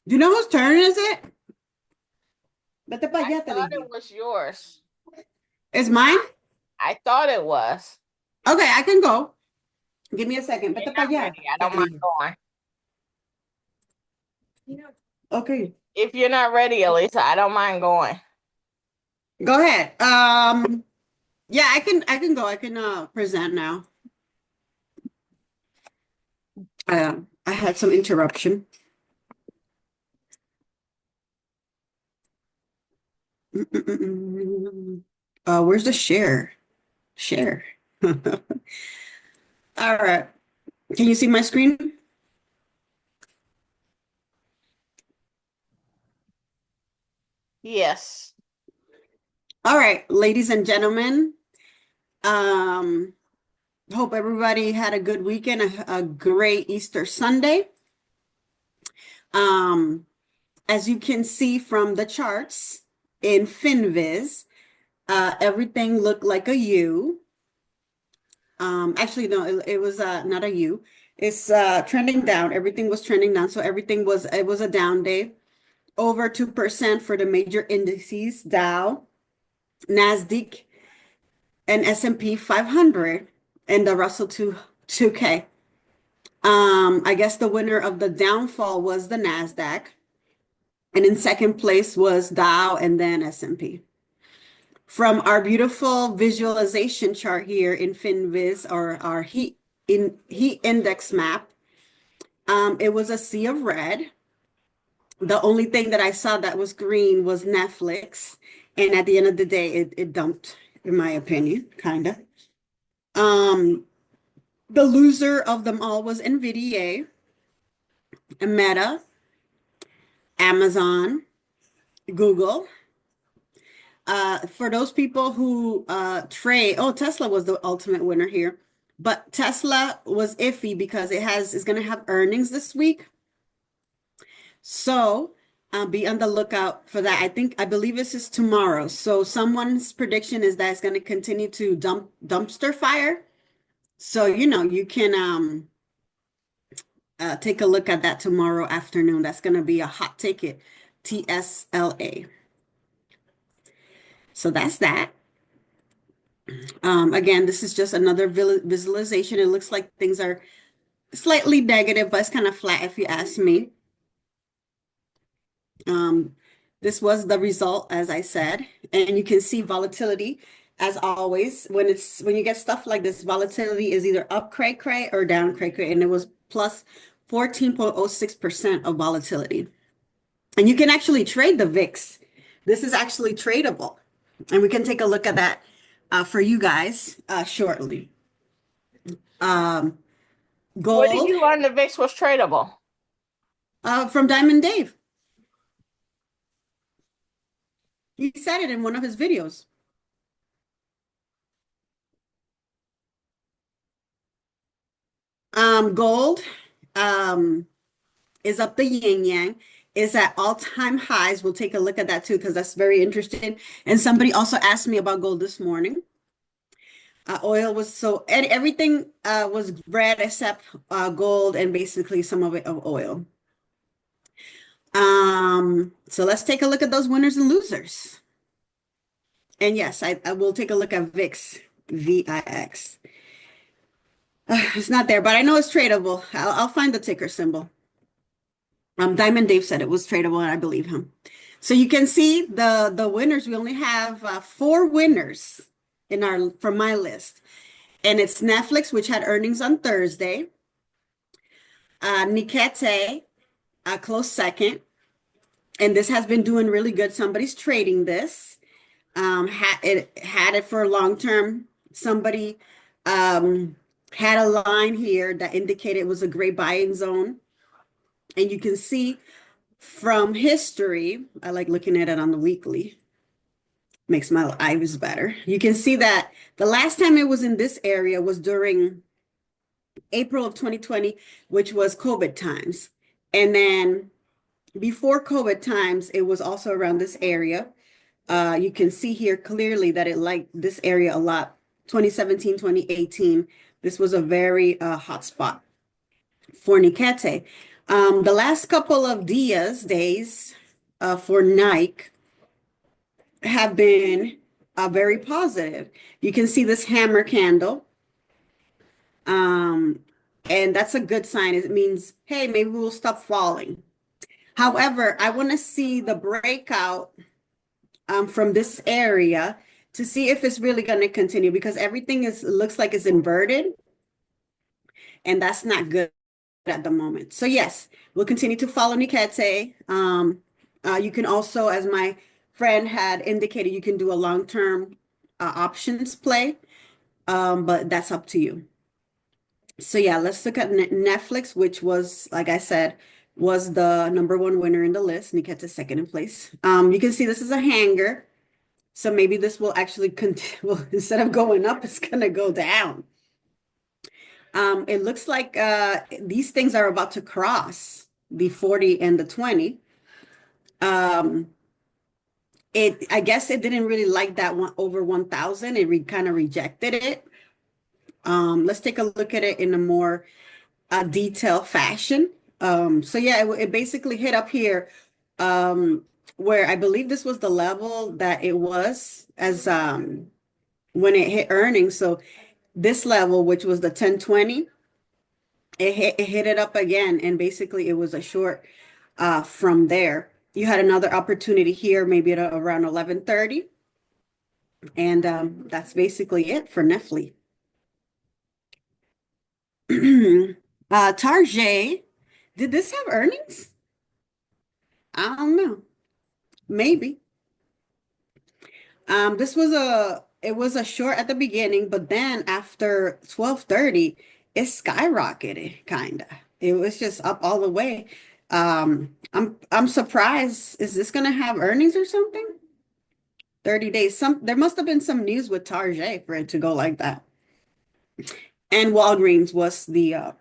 Do you know whose turn is it? Vete para I allá, te thought dije. it was yours. It's mine? I thought it was. Okay, I can go. Give me a second. You're Vete para not allá, ready. I te don't mind dije. going. Okay, If you're not ready, Elisa, I don't mind going. go ahead. Yeah, I can go. I can present now. I had some interruption. Where's the share? Share. All right. Can you see my screen? Yes. All right, ladies and gentlemen. Um, hope everybody had a good weekend, a great Easter Sunday. Um, as you can see from the charts in FinViz, everything looked like a U. Actually, no, it was not a U. It's trending down. Everything was trending down. So it was a down day. Over 2% for the major indices, Dow, Nasdaq, and S&P 500, and the Russell 2K. I guess the winner of the downfall was the Nasdaq, and in second place was Dow and then S&P. From our beautiful visualization chart here in FinViz, or our heat index map, it was a sea of red. The only thing that I saw that was green was Netflix, and at the end of the day, it dumped, in my opinion, kind of. Um, the loser of them all was Nvidia, Meta, Amazon, Google. For those people who trade, oh, Tesla was the ultimate winner here, but Tesla was iffy because it's going to have earnings this week. So be on the lookout for that. I believe this is tomorrow. So someone's prediction is that it's going to continue to dumpster fire. So you can take a look at that tomorrow afternoon. That's going to be a hot ticket, TSLA. So that's that. Again, this is just another visualization. It looks like things are slightly negative, but it's kind of flat if you ask me. Um, this was the result, as I said, and you can see volatility as always. When you get stuff like this, volatility is either up cray cray or down cray cray, and it was plus 14.06% of volatility. And you can actually trade the VIX. This is actually tradable, and we can take a look at that for you guys shortly. Um, Where did Gold you learn the VIX was tradable? from Diamond Dave. He said it in one of his videos. Gold um, is up the yin yang, is at all-time highs. We'll take a look at that too, because that's very interesting. And somebody also asked me about gold this morning. Oil was everything was red except gold and basically some of it of oil. So let's take a look at those winners and losers. And yes, I will take a look at VIX, VIX. It's not there, but I know it's tradable. I'll find the ticker symbol. Diamond Dave said it was tradable, and I believe him. So you can see the winners. We only have four winners in our from my list, and it's Netflix, which had earnings on Thursday. Nikete, a close second, and this has been doing really good. Somebody's trading this. Had it for a long term. Somebody had a line here that indicated it was a great buying zone, and you can see from history, I like looking at it on the weekly. Makes my eyes better. You can see that the last time it was in this area was during April of 2020, which was COVID times. And then before COVID times, it was also around this area. You can see here clearly that it liked this area a lot. 2017, 2018, this was a very hot spot for Nikete. The last couple of days for Nike have been very positive. You can see this hammer candle. Um, and that's a good sign. It means, hey, maybe we'll stop falling. However, I want to see the breakout from this area to see if it's really going to continue because everything looks like it's inverted, and that's not good at the moment. So yes, we'll continue to follow Nikete. You can also, as my friend had indicated, you can do a long-term options play, but that's up to you. So yeah, let's look at Netflix, which was, like I said, was the number one winner in the list. Nikete second in place. You can see this is a hanger. So maybe this will actually continue. Well, instead of going up, it's gonna go down. It looks like these things are about to cross the 40 and the 20. I guess it didn't really like that one over 1,000. It kind of rejected it. Let's take a look at it in a more detailed fashion. So yeah, it basically hit up here where I believe this was the level that it was as when it hit earnings. So this level, which was the 1020, it hit it up again, and basically it was a short from there. You had another opportunity here, maybe at around 11:30, and that's basically it for Netflix. Target, did this have earnings? I don't know. Maybe. This was it was a short at the beginning, but then after 12:30, it skyrocketed kinda. It was just up all the way. I'm surprised. Is this gonna have earnings or something? 30 days. There must have been some news with Target for it to go like that. And Walgreens was the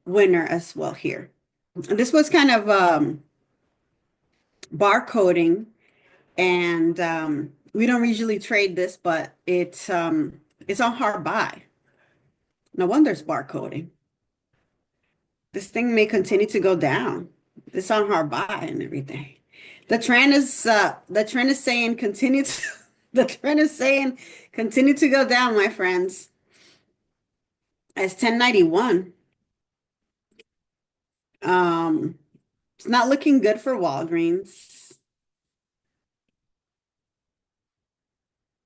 winner as well here. This was kind of barcoding, and we don't usually trade this, but it's on hard buy. No wonder it's barcoding. This thing may continue to go down. It's on hard buy and everything. The trend is saying continue to the trend is saying continue to go down, my friends. It's 1091. It's not looking good for Walgreens.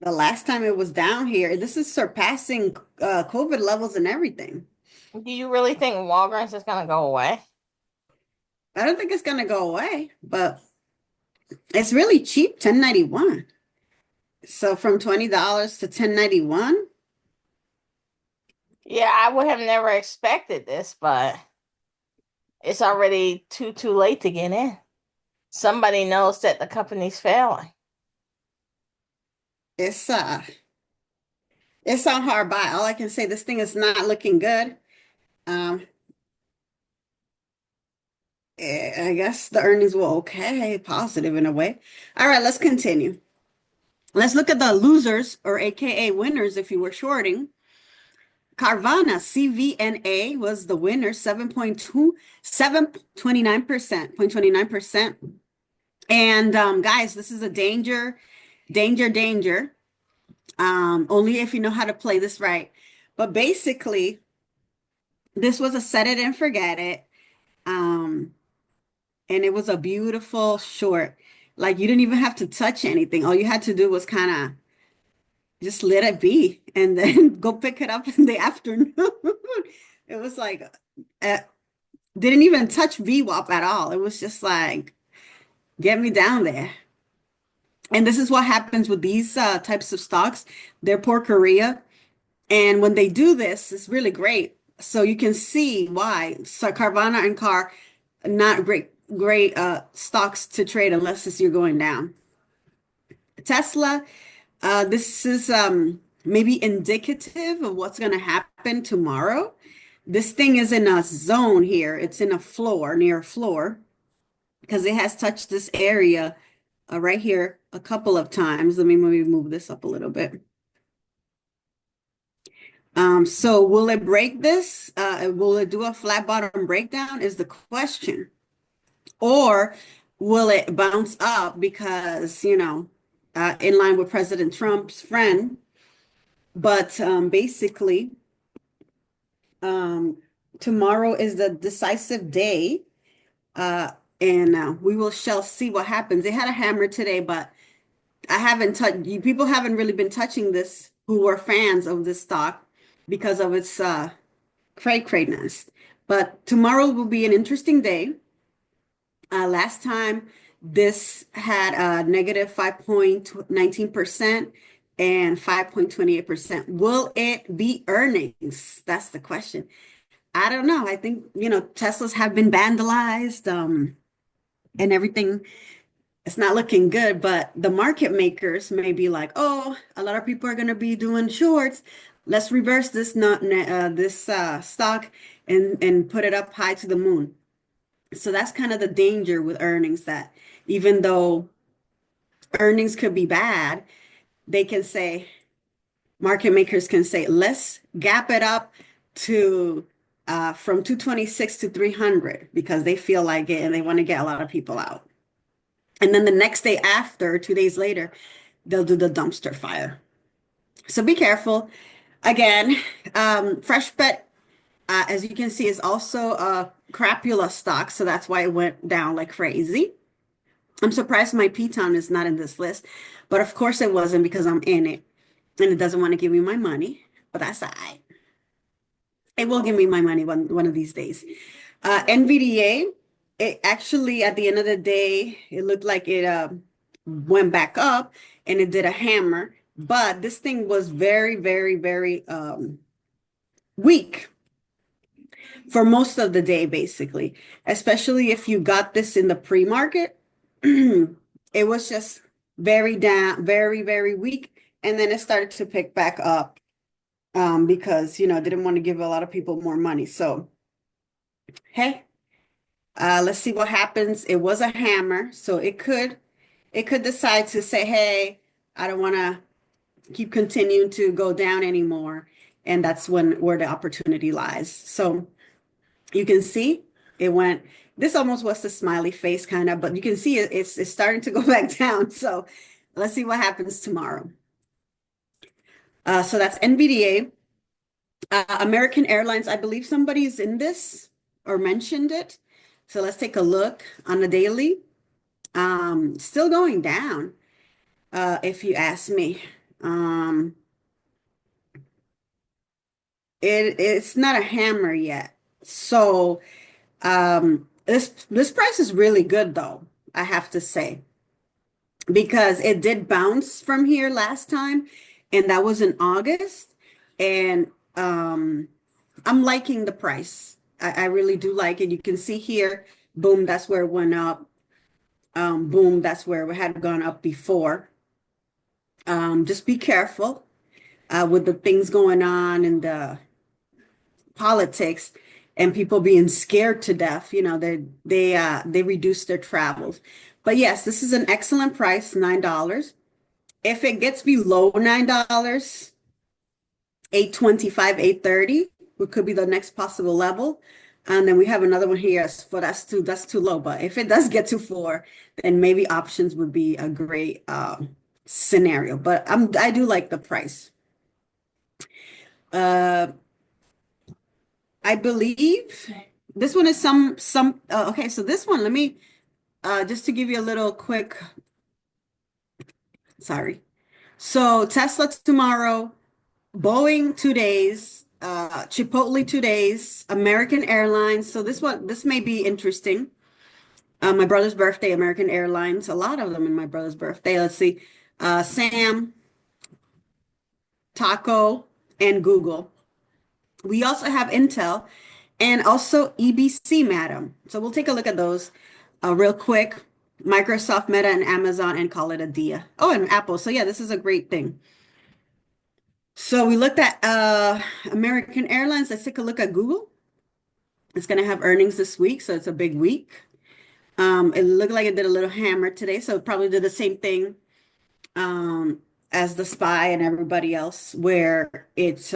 The last time it was down here, this is surpassing COVID levels and everything. Do you really think Walgreens is gonna go away? I don't think it's gonna go away, but it's really cheap, 1091. So from $20 to 1091. Yeah, I would have never expected this, but it's already too late to get in. Somebody knows that the company's failing. It's it's on hard buy. All I can say, this thing is not looking good. Um, I guess the earnings were okay, positive in a way. All right, let's continue. Let's look at the losers, or AKA winners if you were shorting. Carvana, CVNA was the winner, 7.29%, 0.29%. And guys, this is a danger. Only if you know how to play this right. But basically, this was a set it and forget it. And it was a beautiful short. Like you didn't even have to touch anything. All you had to do was kind of just let it be and then go pick it up in the afternoon. It was like didn't even touch VWAP at all. It was just like, get me down there. And this is what happens with these types of stocks. They're poor Korea. And when they do this, it's really great. So you can see why. So Carvana and Car, not great stocks to trade unless you're going down. Tesla, this is maybe indicative of what's going to happen tomorrow. This thing is in a zone here. It's in a floor, near a floor, because it has touched this area right here a couple of times. Let me maybe move this up a little bit. So will it break this? Will it do a flat bottom breakdown is the question. Or will it bounce up because, in line with President Trump's friend? But basically, um, tomorrow is the decisive day, and we will shall see what happens. They had a hammer today, but I haven't touched. You people haven't really been touching this who were fans of this stock because of its craziness. But tomorrow will be an interesting day. Last time this had a negative 5.19% and 5.28%. Will it be earnings? That's the question. I don't know. I think, Teslas have been vandalized, and everything. It's not looking good, but the market makers may be like, oh, a lot of people are going to be doing shorts. Let's reverse this stock and put it up high to the moon. So that's kind of the danger with earnings, that even though earnings could be bad, they can say, market makers can say, let's gap it up to from 226 to 300 because they feel like it and they want to get a lot of people out. And then the next day after, 2 days later, they'll do the dumpster fire. So be careful. Again, Fresh Bet, as you can see, is also a crapula stock. So that's why it went down like crazy. I'm surprised my P-Town is not in this list, but of course it wasn't because I'm in it and it doesn't want to give me my money, but that's all right. It will give me my money one of these days. NVDA, it actually at the end of the day, it looked like it went back up and it did a hammer, but this thing was very, very, very weak for most of the day, basically, especially if you got this in the pre-market. It was just very down, very, very weak. And then it started to pick back up because, didn't want to give a lot of people more money. So, hey, let's see what happens. It was a hammer, so it could decide to say, hey, I don't want to keep continuing to go down anymore. And that's where the opportunity lies. So you can see it went, this almost was the smiley face kind of, but you can see it's starting to go back down. So let's see what happens tomorrow. So that's NVDA. American Airlines, I believe somebody's in this or mentioned it. So let's take a look on the daily. Still going down, if you ask me. It's not a hammer yet. So this price is really good though, I have to say, because it did bounce from here last time, and that was in August. And I'm liking the price. I really do like it. You can see here, boom, that's where it went up. Boom, that's where it had gone up before. Just be careful with the things going on in the politics and people being scared to death. They reduce their travels. But yes, this is an excellent price, $9. If it gets below $9, 825, 830, which could be the next possible level. And then we have another one here. For that's too low. But if it does get to 4, then maybe options would be a great scenario. But I do like the price. Uh, I believe this one is okay. So this one, let me just to give you a little quick. Sorry. So Tesla tomorrow. Boeing 2 days, Chipotle 2 days, American Airlines. So this may be interesting. My brother's birthday, American Airlines, a lot of them in my brother's birthday. Let's see. Sam, Taco, and Google. We also have Intel and also EBC, madam. So we'll take a look at those real quick. Microsoft, Meta, and Amazon, and call it a dia. Oh, and Apple. So yeah, this is a great thing. So we looked at American Airlines. Let's take a look at Google. It's going to have earnings this week, so it's a big week. It looked like it did a little hammer today, so it probably did the same thing as the SPY and everybody else, where it's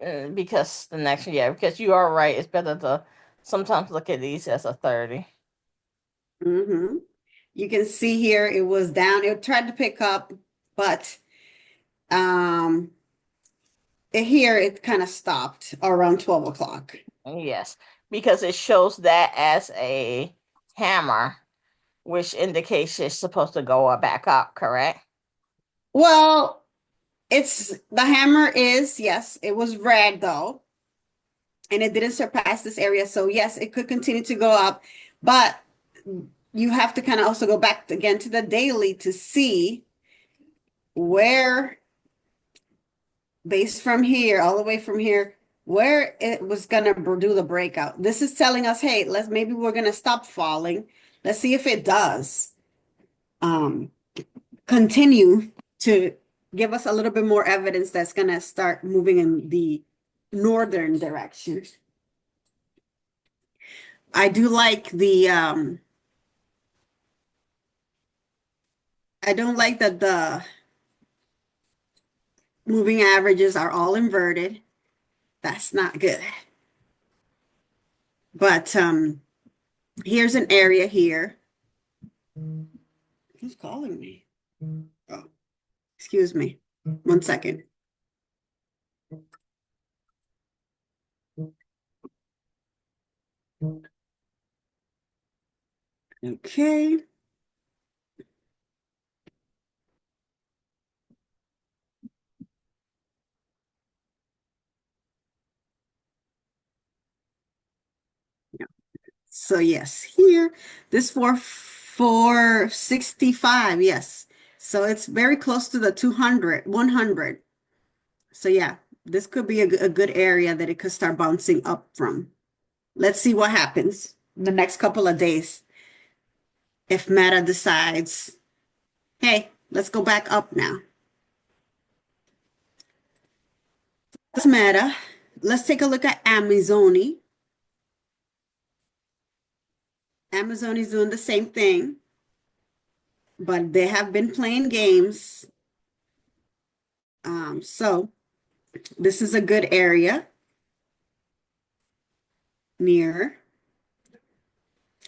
because the next year, because you are right, it's better to sometimes look at these as a 30. Mm-hmm. You can see here it was down. It tried to pick up, but um, here it kind of stopped around 12 o'clock. Yes, because it shows that as a hammer, which indicates it's supposed to go back up, correct? Well, it's the hammer is, yes, it was red though, and it didn't surpass this area. So yes, it could continue to go up, but you have to kind of also go back again to the daily to see where, based from here, all the way from here, where it was gonna do the breakout. This is telling us, hey, maybe we're gonna stop falling. Let's see if it does continue to give us a little bit more evidence that's gonna start moving in the northern direction. I do like the I don't like that the moving averages are all inverted. That's not good. But here's an area here. Who's calling me? Oh, excuse me. 1 second. Okay. So yes, here, this for 465, yes. So it's very close to the 200, 100. So yeah, this could be a good area that it could start bouncing up from. Let's see what happens the next couple of days. If Meta decides, hey, let's go back up now. That's Meta. Let's take a look at Amazon. Amazon is doing the same thing, but they have been playing games. So this is a good area near.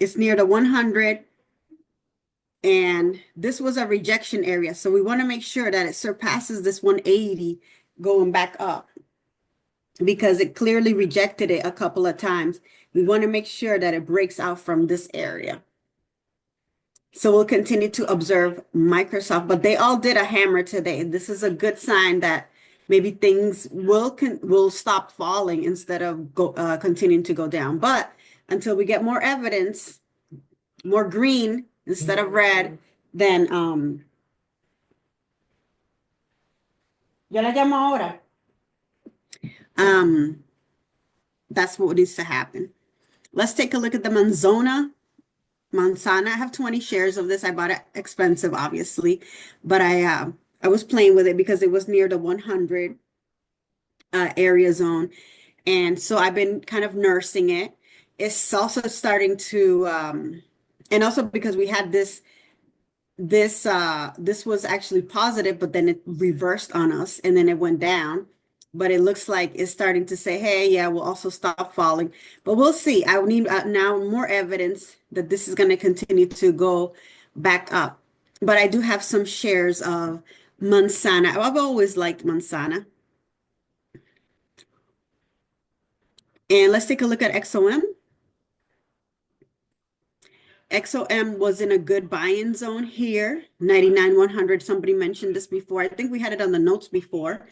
It's near the 100, and this was a rejection area. So we want to make sure that it surpasses this 180 going back up because it clearly rejected it a couple of times. We want to make sure that it breaks out from this area. So we'll continue to observe Microsoft, but they all did a hammer today. This is a good sign that maybe things will stop falling instead of continuing to go down. But until we get more evidence, more green instead of red, then yo la llamo ahora. Um, that's what needs to happen. Let's take a look at the Manzana. I have 20 shares of this. I bought it expensive, obviously, but I was playing with it because it was near the 100 area zone, and so I've been kind of nursing it. It's also starting to, and also because we had this was actually positive, but then it reversed on us and then it went down. But it looks like it's starting to say, hey, yeah, we'll also stop falling. But we'll see. I need now more evidence that this is going to continue to go back up. But I do have some shares of Mansana. I've always liked Mansana. And let's take a look at XOM. XOM was in a good buy-in zone here, 99, 100. Somebody mentioned this before. I think we had it on the notes before,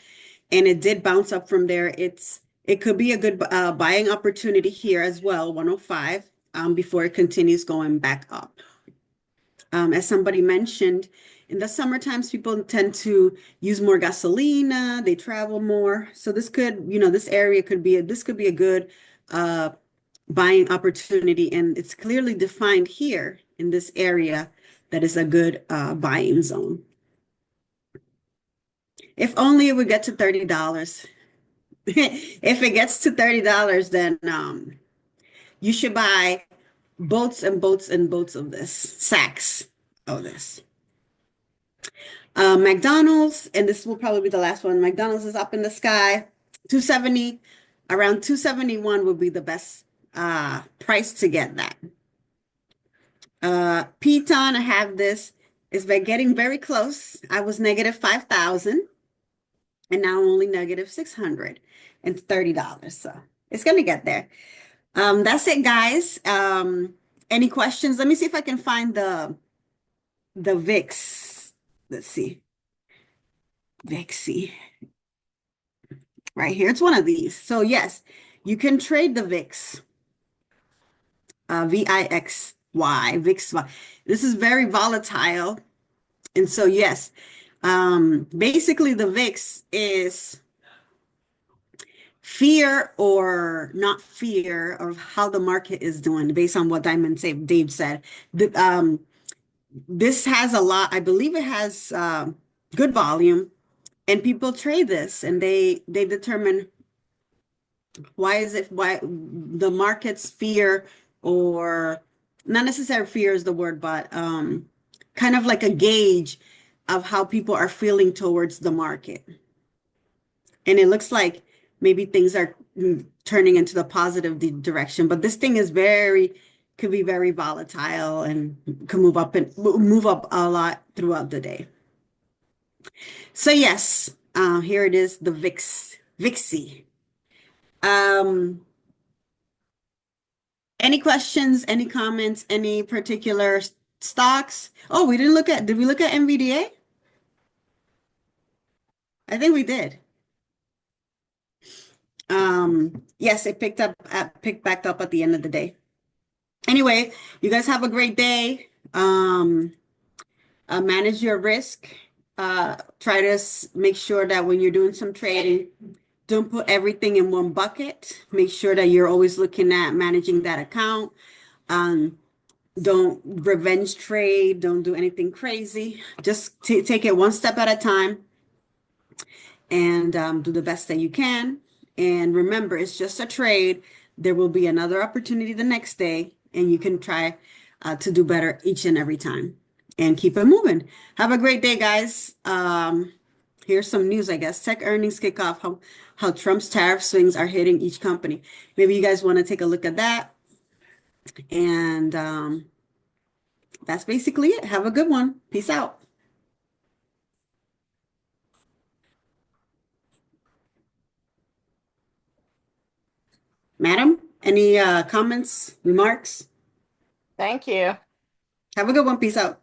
and it did bounce up from there. It could be a good buying opportunity here as well, 105, before it continues going back up. As somebody mentioned, in the summer times, people tend to use more gasolina, they travel more. So this could, this area could be a good buying opportunity, and it's clearly defined here in this area that is a good buying zone. If only it would get to $30. If it gets to $30, then you should buy boats and boats and boats of this, sacks of this. McDonald's, and this will probably be the last one. McDonald's is up in the sky. 270, around 271 would be the best price to get that. Piton, I have this, is by getting very close. I was negative 5,000 and now I'm only negative $630. So it's gonna get there. That's it, guys. Any questions? Let me see if I can find the VIX. Let's see. VIXy right here. It's one of these. So yes, you can trade the VIX. VIXY, VIXY. This is very volatile. And so, yes, basically the VIX is fear or not fear of how the market is doing based on what Dave said. This has a lot, I believe it has good volume and people trade this and they determine why the market's fear or not necessarily fear is the word, but kind of like a gauge of how people are feeling towards the market. And it looks like maybe things are turning into the positive direction, but this thing is could be very volatile and can move up a lot throughout the day. So yes, here it is, the VIXy. Um, Any questions, any comments, any particular stocks? Oh, did we look at NVDA? I think we did. Yes, it picked back up at the end of the day. Anyway, you guys have a great day. Manage your risk. Try to make sure that when you're doing some trading, don't put everything in one bucket. Make sure that you're always looking at managing that account. Don't revenge trade. Don't do anything crazy. Just take it one step at a time and do the best that you can. And remember, it's just a trade. There will be another opportunity the next day, and you can try to do better each and every time and keep it moving. Have a great day, guys. Here's some news, I guess. Tech earnings kick off, how Trump's tariff swings are hitting each company. Maybe you guys want to take a look at that. And that's basically it. Have a good one. Peace out. Madam, any comments, remarks? Thank you. Have a good one. Peace out.